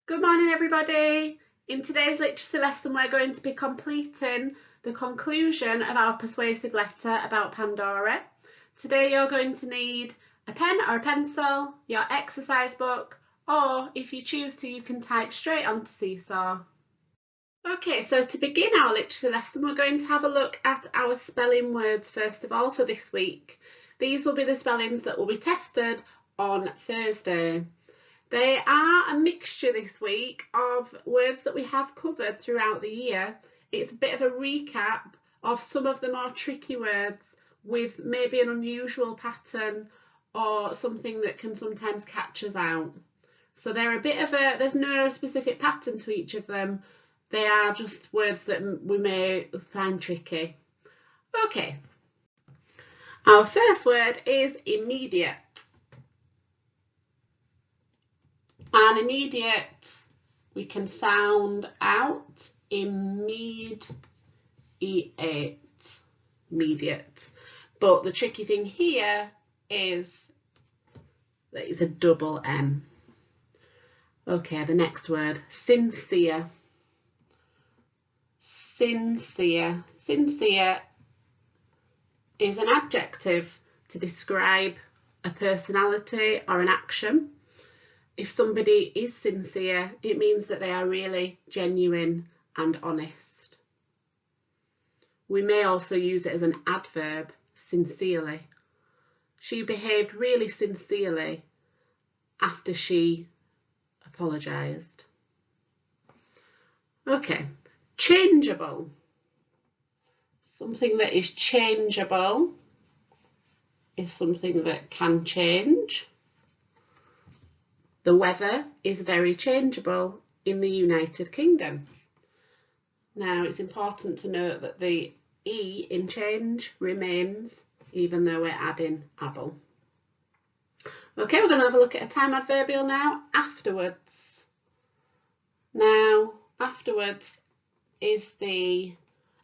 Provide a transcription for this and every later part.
Good morning, everybody. In today's literacy lesson, we're going to be completing the conclusion of our persuasive letter about Pandora. Today, you're going to need a pen or a pencil, your exercise book, or if you choose to, you can type straight onto Seesaw. Okay, so to begin our literacy lesson, we're going to have a look at our spelling words first of all for this week. These will be the spellings that will be tested on Thursday. They are a mixture this week of words that we have covered throughout the year. It's a bit of a recap of some of the more tricky words with maybe an unusual pattern or something that can sometimes catch us out. So they're a bit of there's no specific pattern to each of them. They are just words that we may find tricky. Okay, our first word is immediate. And immediate, we can sound out immediate. But the tricky thing here is that it's a double M. Okay, the next word, sincere. Sincere. Sincere is an adjective to describe a personality or an action. If somebody is sincere, it means that they are really genuine and honest. We may also use it as an adverb, sincerely. She behaved really sincerely after she apologised. Okay, changeable. Something that is changeable is something that can change. The weather is very changeable in the United Kingdom. Now, it's important to note that the E in change remains, even though we're adding able. Okay, we're going to have a look at a time adverbial now, afterwards. Now, afterwards is the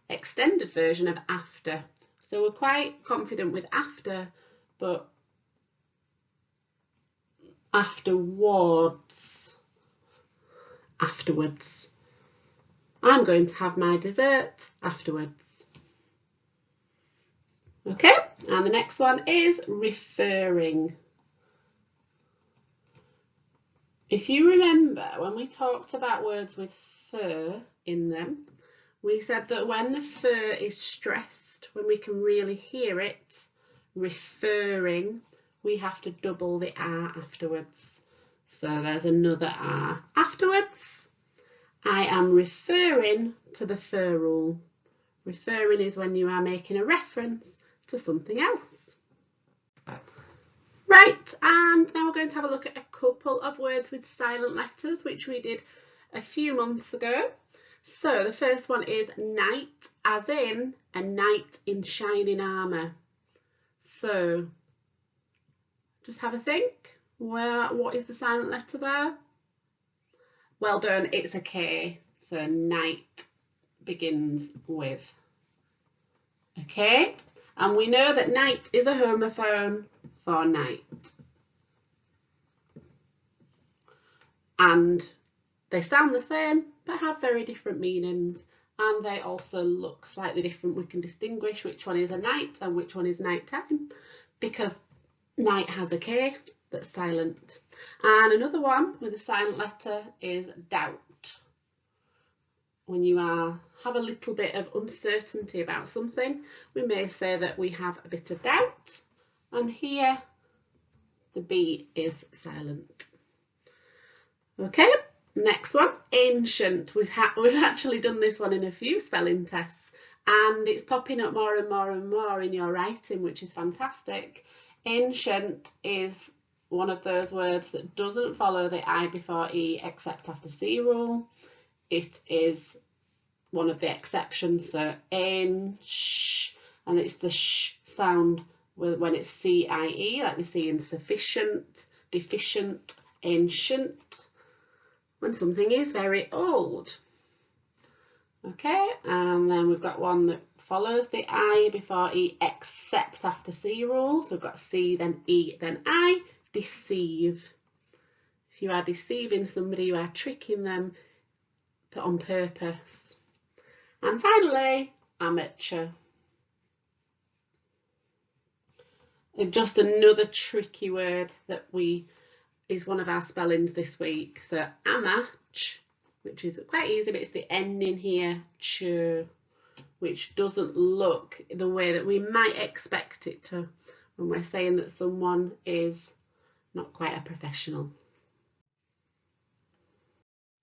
extended version of after. So we're quite confident with after, but afterwards. I'm going to have my dessert afterwards. Okay, and the next one is referring. If you remember when we talked about words with fur in them, we said that when the fur is stressed, when we can really hear it, referring, we have to double the R afterwards. So there's another R. Afterwards, I am referring to the fur rule. Referring is when you are making a reference to something else. Right, and now we're going to have a look at a couple of words with silent letters, which we did a few months ago. So the first one is knight, as in a knight in shining armour. So just have a think. What is the silent letter there? Well done, it's a K. So knight begins with a K. And we know that night is a homophone for night. And they sound the same, but have very different meanings. And they also look slightly different. We can distinguish which one is a night and which one is nighttime, because night has a K that's silent. And another one with a silent letter is doubt. When you have a little bit of uncertainty about something, we may say that we have a bit of doubt. And here, the B is silent. Okay, next one, ancient. We've actually done this one in a few spelling tests, and it's popping up more and more and more in your writing, which is fantastic. Ancient is one of those words that doesn't follow the I before E except after C rule. It is one of the exceptions, so sh, and it's the sh sound when it's CIE, like we see in sufficient, deficient, ancient, when something is very old. Okay, and then we've got one that follows the I before E except after C rule. So we've got C, then E, then I, deceive. If you are deceiving somebody, you are tricking them on purpose. And finally, amateur. And just another tricky word that is one of our spellings this week. So amach, which is quite easy, but it's the ending here, ch, which doesn't look the way that we might expect it to when we're saying that someone is not quite a professional.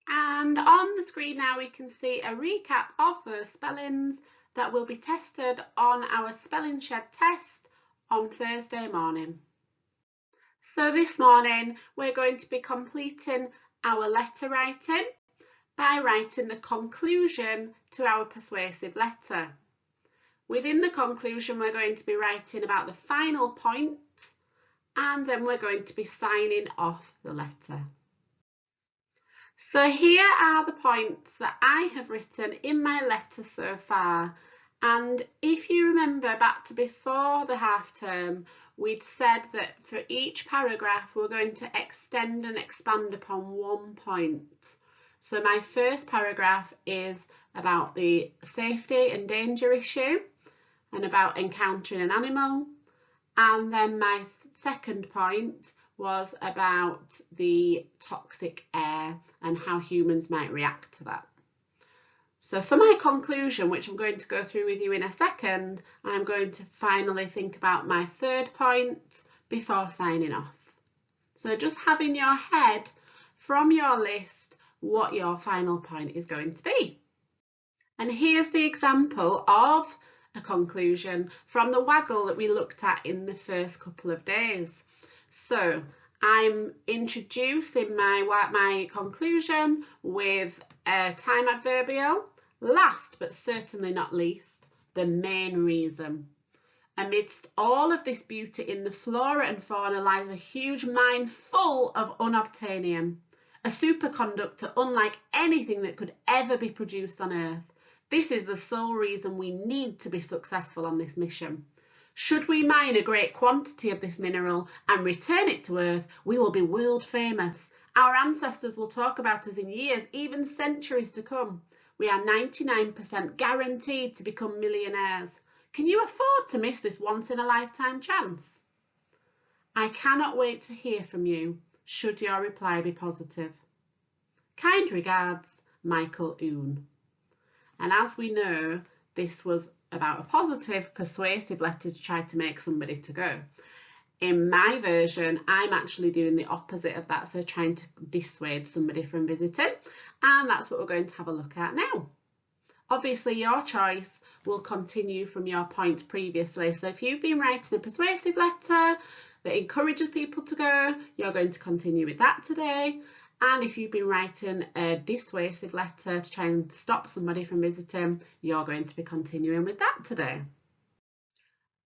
And on the screen now we can see a recap of those spellings that will be tested on our Spelling Shed test on Thursday morning. So this morning we're going to be completing our letter writing by writing the conclusion to our persuasive letter. Within the conclusion we're going to be writing about the final point, and then we're going to be signing off the letter. So here are the points that I have written in my letter so far, and if you remember back to before the half term, we'd said that for each paragraph we're going to extend and expand upon one point. So my first paragraph is about the safety and danger issue and about encountering an animal, and then my second point was about the toxic air and how humans might react to that. So for my conclusion, which I'm going to go through with you in a second, I'm going to finally think about my third point before signing off. So just have in your head from your list what your final point is going to be. And here's the example of a conclusion from the waggle that we looked at in the first couple of days. So I'm introducing my conclusion with a time adverbial. Last but certainly not least, the main reason. Amidst all of this beauty in the flora and fauna lies a huge mine full of unobtainium, a superconductor unlike anything that could ever be produced on Earth. This is the sole reason we need to be successful on this mission. Should we mine a great quantity of this mineral and return it to Earth, we will be world famous. Our ancestors will talk about us in years, even centuries to come. We are 99% guaranteed to become millionaires. Can you afford to miss this once-in-a-lifetime chance? I cannot wait to hear from you, should your reply be positive. Kind regards, Michael Oon. And as we know, this was about a positive, persuasive letter to try to make somebody to go. In my version, I'm actually doing the opposite of that, so trying to dissuade somebody from visiting, and that's what we're going to have a look at now. Obviously, your choice will continue from your points previously, so if you've been writing a persuasive letter that encourages people to go, you're going to continue with that today. And if you've been writing a dissuasive letter to try and stop somebody from visiting, you're going to be continuing with that today.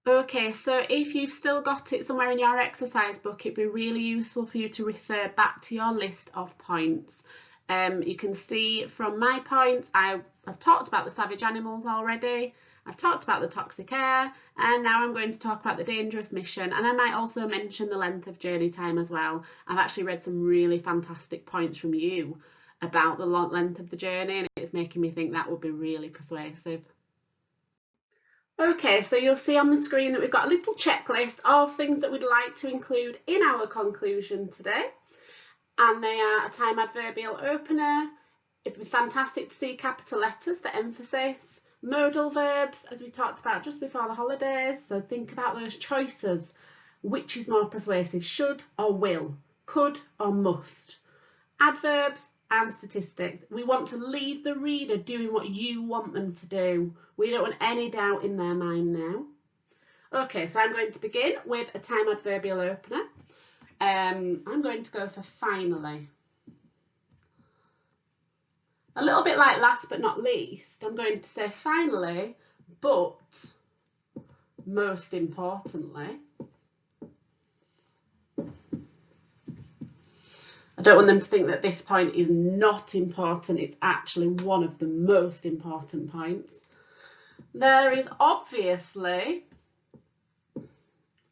Okay, so if you've still got it somewhere in your exercise book, it'd be really useful for you to refer back to your list of points. You can see from my points, I've talked about the savage animals already. I've talked about the toxic air, and now I'm going to talk about the dangerous mission, and I might also mention the length of journey time as well. I've actually read some really fantastic points from you about the length of the journey, and it's making me think that would be really persuasive. Okay, so you'll see on the screen that we've got a little checklist of things that we'd like to include in our conclusion today, and they are a time adverbial opener. It'd be fantastic to see capital letters for emphasis. Modal verbs, as we talked about just before the holidays, so think about those choices. Which is more persuasive, should or will, could or must. Adverbs and statistics. We want to leave the reader doing what you want them to do. We don't want any doubt in their mind now. Okay, so I'm going to begin with a time adverbial opener. I'm going to go for finally. A little bit like last but not least, I'm going to say finally, but most importantly. I don't want them to think that this point is not important. It's actually one of the most important points. There is obviously,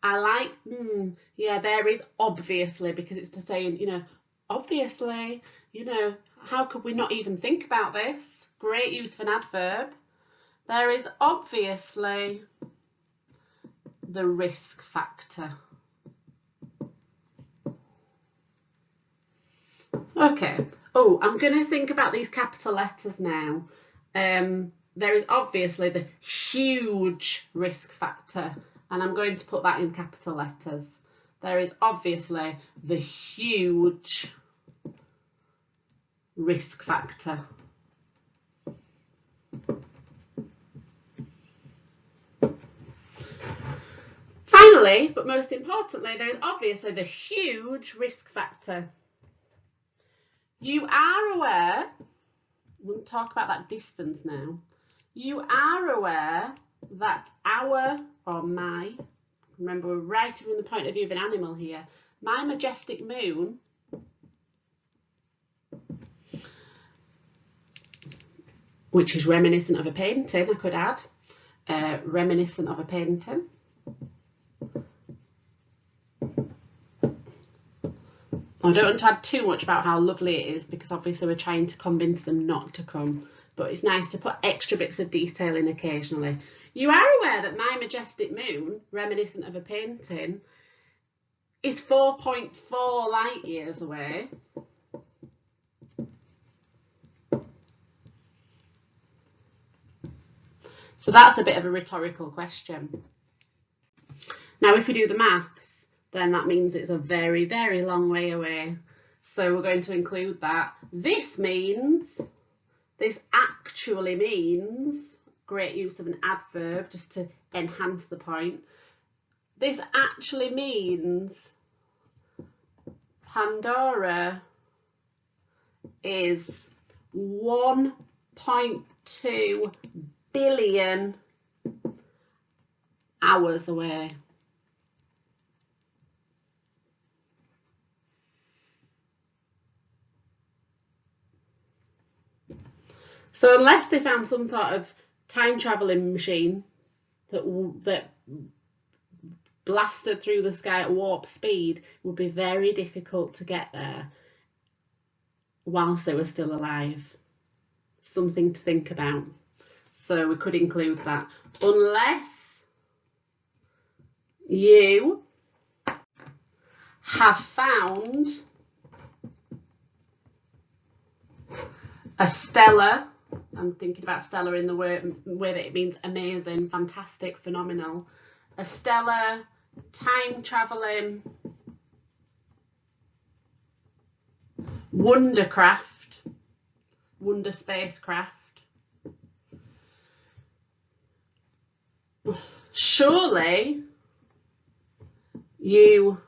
there is obviously, because it's to saying, obviously, you know, how could we not even think about this? Great use of an adverb. There is obviously the risk factor. Okay. Oh, I'm going to think about these capital letters now. There is obviously the huge risk factor, and I'm going to put that in capital letters. There is obviously the huge risk factor. Finally, but most importantly, there is obviously the huge risk factor. You are aware, we'll talk about that distance now. You are aware that our, or my, remember we're writing from the point of view of an animal here, my majestic moon which is reminiscent of a painting, I could add, reminiscent of a painting. I don't want to add too much about how lovely it is because obviously we're trying to convince them not to come, but it's nice to put extra bits of detail in occasionally. You are aware that my majestic moon, reminiscent of a painting, is 4.4 light years away. So that's a bit of a rhetorical question. Now, if we do the maths, then that means it's a very, very long way away. So we're going to include that. This actually means, great use of an adverb just to enhance the point. This actually means Pandora is 1.2 billion hours away. So unless they found some sort of time traveling machine that blasted through the sky at warp speed, it would be very difficult to get there whilst they were still alive. Something to think about. So we could include that. Unless you have found a stellar, I'm thinking about stellar in the way that it means amazing, fantastic, phenomenal, a stellar time traveling wondercraft, wonder spacecraft. Surely you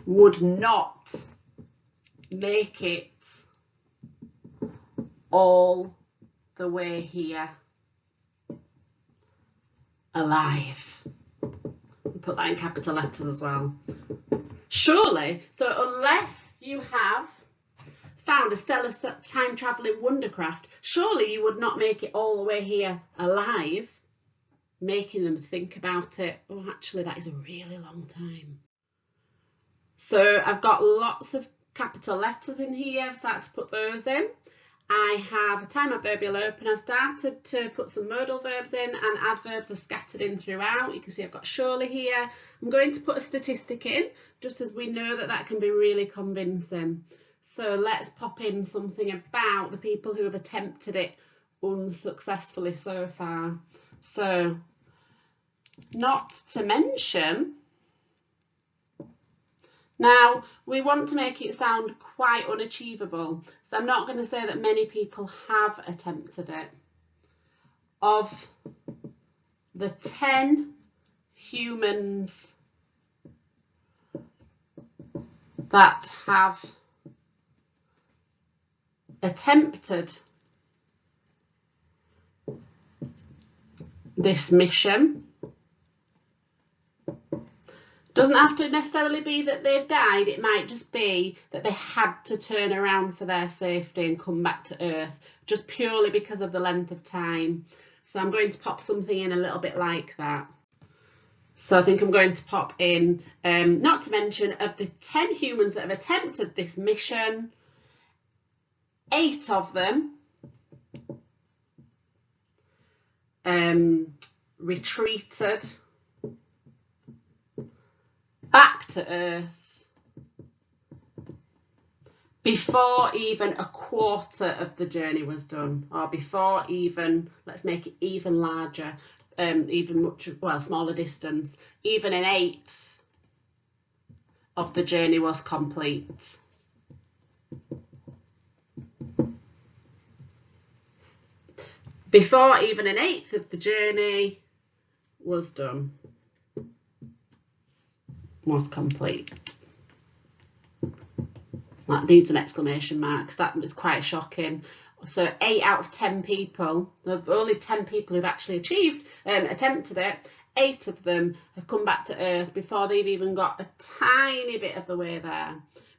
would not make it all the way here alive. We'll put that in capital letters as well. Surely, so unless you have found a stellar time traveling wondercraft, surely you would not make it all the way here alive, making them think about it. Oh, actually, that is a really long time. So I've got lots of capital letters in here. I've started to put those in. I have a time adverbial open. I've started to put some modal verbs in and adverbs are scattered in throughout. You can see I've got surely here. I'm going to put a statistic in, just as we know that that can be really convincing. So let's pop in something about the people who have attempted it unsuccessfully so far. So, not to mention, now we want to make it sound quite unachievable. So I'm not going to say that many people have attempted it. Of the 10 humans that have attempted this mission, doesn't have to necessarily be that they've died, it might just be that they had to turn around for their safety and come back to Earth, just purely because of the length of time. So I'm going to pop something in a little bit like that. So I think I'm going to pop in, not to mention, of the 10 humans that have attempted this mission, 8 of them retreated back to Earth before even a quarter of the journey was done, or before even, let's make it even larger, even much, well, smaller distance, even an eighth of the journey was complete. Before even an eighth of the journey was done, was complete. That needs an exclamation mark, because that was quite shocking. So 8 out of 10 people, only 10 people who've actually attempted it, 8 of them have come back to Earth before they've even got a tiny bit of the way there.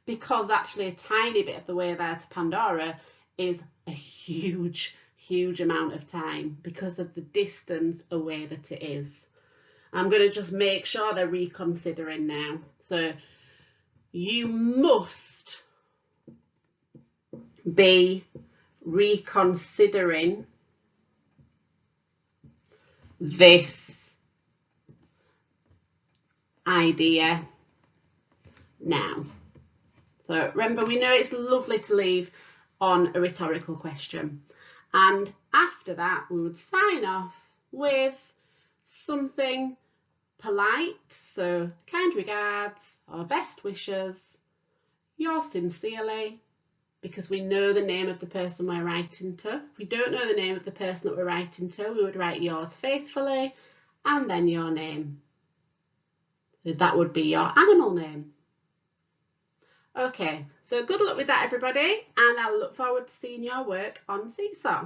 Because actually a tiny bit of the way there to Pandora is a huge, huge amount of time because of the distance away that it is. I'm going to just make sure they're reconsidering now. So you must be reconsidering this idea now. So remember, we know it's lovely to leave on a rhetorical question, and after that we would sign off with something polite, so kind regards or best wishes, yours sincerely, because we know the name of the person we're writing to. If we don't know the name of the person that we're writing to, we would write yours faithfully and then your name. So that would be your animal name. Okay, so good luck with that, everybody, and I'll look forward to seeing your work on Seesaw.